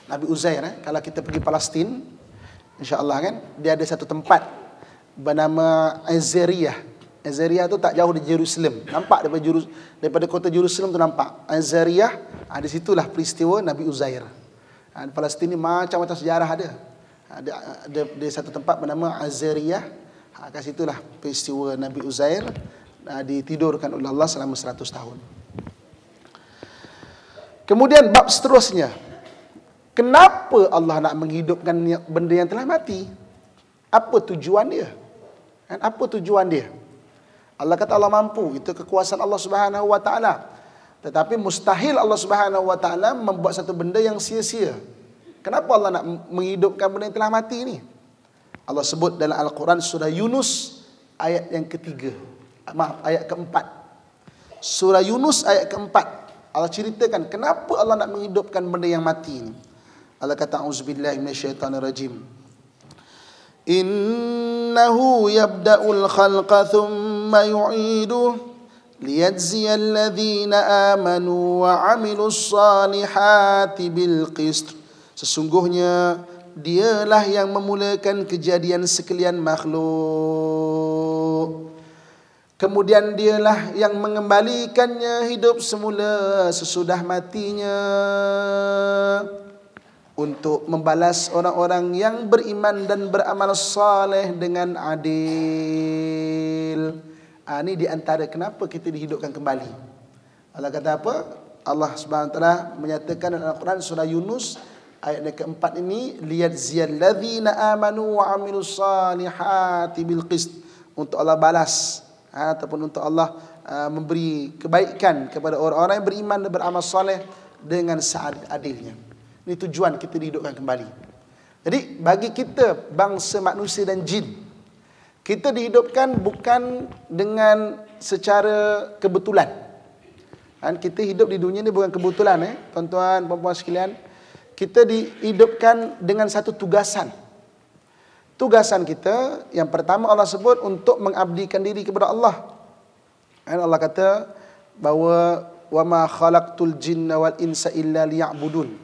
Nabi Uzair. Kalau kita pergi Palestin, insya-Allah kan, dia ada satu tempat bernama Azariyah. Azariyah tu tak jauh dari Jerusalem. Nampak daripada kota Jerusalem tu nampak. Azariyah, di situlah peristiwa Nabi Uzair. Di Palestin ni macam-macam sejarah ada. Ada satu tempat bernama Azariyah. Kat situlah peristiwa Nabi Uzair ditidurkan oleh Allah selama 100 tahun. Kemudian bab seterusnya, kenapa Allah nak menghidupkan benda yang telah mati? Apa tujuan dia? Apa tujuan dia? Allah kata Allah mampu, itu kekuasaan Allah Subhanahu wa taala. Tetapi mustahil Allah Subhanahu wa taala membuat satu benda yang sia-sia. Kenapa Allah nak menghidupkan benda yang telah mati ni? Allah sebut dalam Al-Quran surah Yunus ayat yang ketiga. Ayat keempat. Surah Yunus ayat keempat. Allah ceritakan kenapa Allah nak menghidupkan benda yang mati ni. Allah kata auzubillahi minasyaitonirrajim. Innahu yabda'ul khalqa thumma yu'iduhu liyajziyal ladzina amanu wa 'amilus salihati bil qist. Sesungguhnya dialah yang memulakan kejadian sekalian makhluk. Kemudian dialah yang mengembalikannya hidup semula sesudah matinya, untuk membalas orang-orang yang beriman dan beramal saleh dengan adil. Ini di antara kenapa kita dihidupkan kembali. Allah kata apa? Allah Subhanahu wa taala menyatakan dalam Al-Quran surah Yunus ayat yang keempat ini, liyajziyal ladzina amanu wa 'amilus salihati bil qist, untuk Allah balas ataupun untuk Allah memberi kebaikan kepada orang-orang yang beriman dan beramal soleh dengan seadil-adilnya. Ini tujuan kita dihidupkan kembali. Jadi bagi kita bangsa manusia dan jin, kita dihidupkan bukan dengan secara kebetulan. Kita hidup di dunia ni bukan kebetulan, tuan-tuan, puan-puan sekalian. Kita dihidupkan dengan satu tugasan. Tugasan kita yang pertama Allah sebut untuk mengabdikan diri kepada Allah. Allah kata bahawa wa ma khalaqtul jinna wal insa illa liya'budun.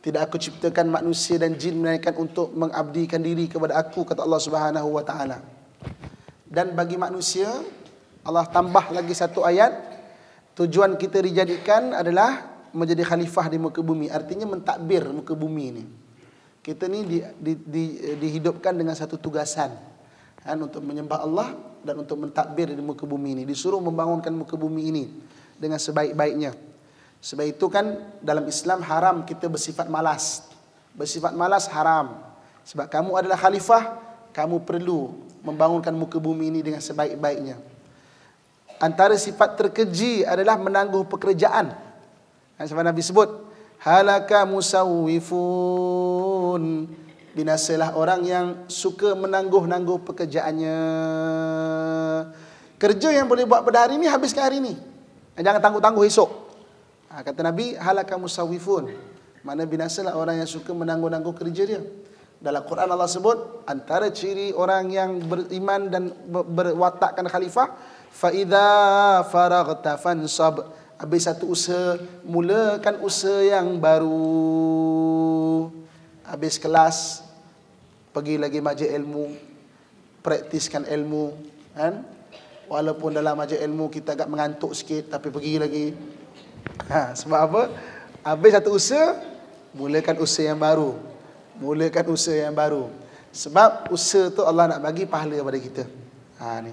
Tidak aku ciptakan manusia dan jin melainkan untuk mengabdikan diri kepada aku, kata Allah Subhanahu wa taala. Dan bagi manusia Allah tambah lagi satu ayat, tujuan kita dijadikan adalah menjadi khalifah di muka bumi, artinya mentadbir muka bumi ini. Kita ni dihidupkan dengan satu tugasan, untuk menyembah Allah dan untuk mentadbir di muka bumi ini. Disuruh membangunkan muka bumi ini dengan sebaik-baiknya. Sebab itu kan dalam Islam haram kita bersifat malas. Bersifat malas haram. Sebab kamu adalah khalifah, kamu perlu membangunkan muka bumi ini dengan sebaik-baiknya. Antara sifat terkeji adalah menangguh pekerjaan. Sebab Nabi sebut, halaka musawwifun, binasalah orang yang suka menangguh-nangguh pekerjaannya. Kerja yang boleh buat pada hari ini, habiskan hari ini, jangan tangguh-tangguh esok. Kata Nabi, halaka musawwifun, mana binasalah orang yang suka menangguh-nangguh kerja dia. Dalam Quran Allah sebut antara ciri orang yang beriman dan berwatakkan khalifah, fa idza faraghta fansab, habis satu usaha, mulakan usaha yang baru. Habis kelas, pergi lagi majlis ilmu, praktiskan ilmu, kan? Walaupun dalam majlis ilmu kita agak mengantuk sikit, tapi pergi lagi. Sebab apa? Habis satu usaha, mulakan usaha yang baru. Mulakan usaha yang baru. Sebab usaha tu Allah nak bagi pahala kepada kita. Ni.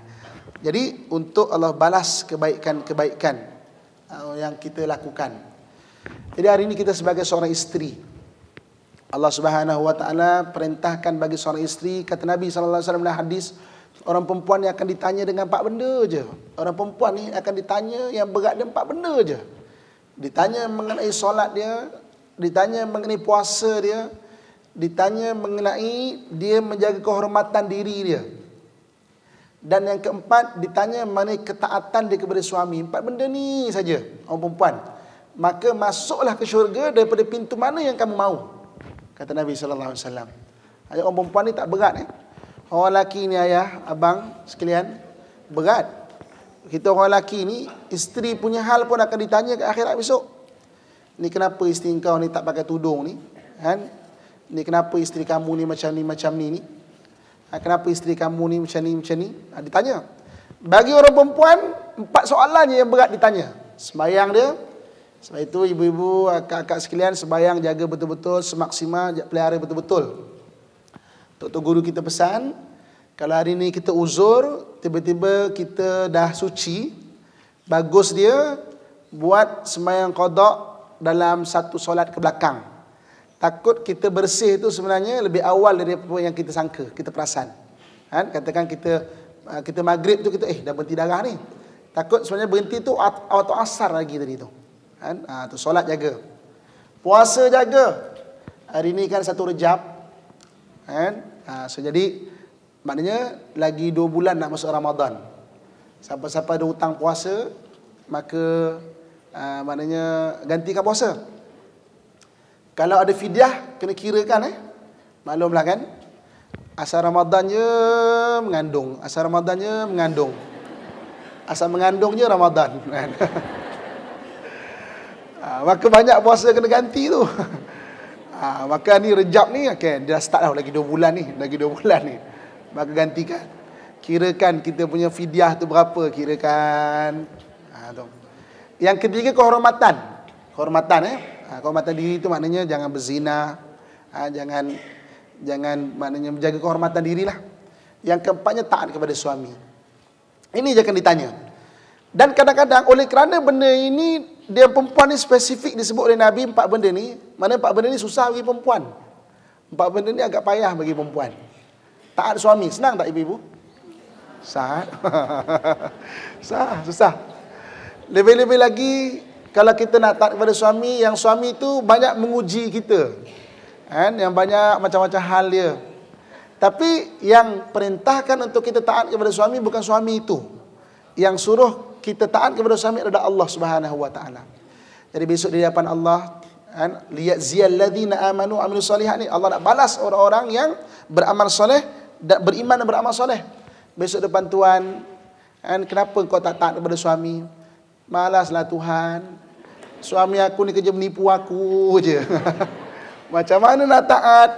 Jadi untuk Allah balas kebaikan-kebaikan yang kita lakukan. Jadi hari ini kita sebagai seorang isteri, Allah Subhanahu wa taala perintahkan bagi seorang isteri, kata Nabi sallallahu alaihi wasallam dalam hadis, orang perempuan ni akan ditanya dengan 4 benda je. Orang perempuan ni akan ditanya yang berat dia 4 benda je. Ditanya mengenai solat dia, ditanya mengenai puasa dia, ditanya mengenai dia menjaga kehormatan diri dia. Dan yang keempat, ditanya mengenai ketaatan dia kepada suami. 4 benda ni saja orang perempuan. Maka masuklah ke syurga daripada pintu mana yang kamu mahu, kata Nabi sallallahu alaihi wasallam. Ayat orang perempuan ni tak berat. Orang lelaki ni, ayah, abang sekalian, berat. Kita orang lelaki ni, isteri punya hal pun akan ditanya ke akhirat besok. Ni kenapa isteri kau ni tak pakai tudung ni? Kan? Ni kenapa isteri kamu ni macam ni? Kenapa isteri kamu ni macam ni? Ditanya. Bagi orang perempuan, 4 soalan je yang berat ditanya. Sembayang dia. Sebab itu ibu-ibu, akak-akak sekalian, sembayang jaga betul-betul, semaksimal, pelihara betul-betul. Tok guru kita pesan, kalau hari ni kita uzur, tiba-tiba kita dah suci, bagus dia buat sembahyang qada dalam satu solat ke belakang. Takut kita bersih itu sebenarnya lebih awal daripada yang kita sangka, kita perasan. Kan? Katakan kita maghrib tu kita dah berhenti darah ni. Takut sebenarnya berhenti tu waktu asar lagi tadi tu. Kan? Tu solat jaga. Puasa jaga. Hari ni kan 1 Rejab. Kan? So jadi maknanya lagi 2 bulan nak masuk Ramadan. Siapa-siapa ada hutang puasa, maka maknanya gantikan puasa. Kalau ada fidyah, kena kirakan maklumlah kan. Asal Ramadan je mengandung. Asal Ramadan je mengandung. Asal mengandung je Ramadan. Maka banyak puasa kena ganti tu. Maka ni Rejab ni, okay, dia dah start dah lagi 2 bulan ni. Maka gantikan. Kirakan kita punya fidyah tu berapa. Kirakan. Tu. Yang ketiga kehormatan. Kehormatan diri itu maknanya jangan berzina, jangan maknanya menjaga kehormatan dirilah. Yang keempatnya taat kepada suami. Ini je akan ditanya. Dan kadang-kadang oleh kerana benda ini dia perempuan ni spesifik disebut oleh Nabi 4 benda ni, mana 4 benda ni susah bagi perempuan. 4 benda ni agak payah bagi perempuan. Taat suami, senang tak ibu-ibu? Susah. Lebih-lebih lagi kalau kita nak taat kepada suami, yang suami tu banyak menguji kita. Kan? Yang banyak macam-macam hal dia. Tapi yang perintahkan untuk kita taat kepada suami bukan suami itu. Yang suruh kita taat kepada suami adalah Allah Subhanahu wa taala. Jadi besok di hadapan Allah, kan, liyadziyal ladzina amanu wa amilus solihat ni, Allah nak balas orang-orang yang beramal soleh dan beriman dan beramal soleh. Besok depan Tuhan, kan, kenapa kau tak taat kepada suami? Malaslah Tuhan. Suami aku ni kerja menipu aku je. Macam mana nak taat?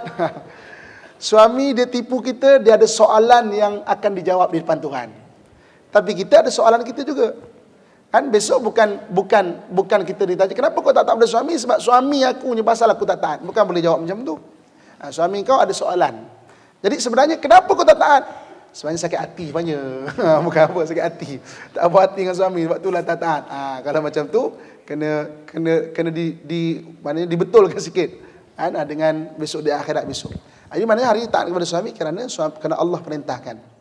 Suami dia tipu kita, dia ada soalan yang akan dijawab di depan Tuhan. Tapi kita ada soalan kita juga. Kan besok bukan kita ditanya, kenapa kau tak taat pada suami? Sebab suami aku punya pasal aku tak taat. Bukan boleh jawab macam tu. Suami kau ada soalan. Jadi sebenarnya kenapa kau tak taat? Sebenarnya sakit hati sebenarnya. Bukan apa, sakit hati. Tak apa hati dengan suami, sebab itulah tak taat. Kalau macam tu kena maknanya dibetulkan sikit. Dengan besok di akhirat besok. Ini maknanya hari taat kepada suami kerana Allah perintahkan.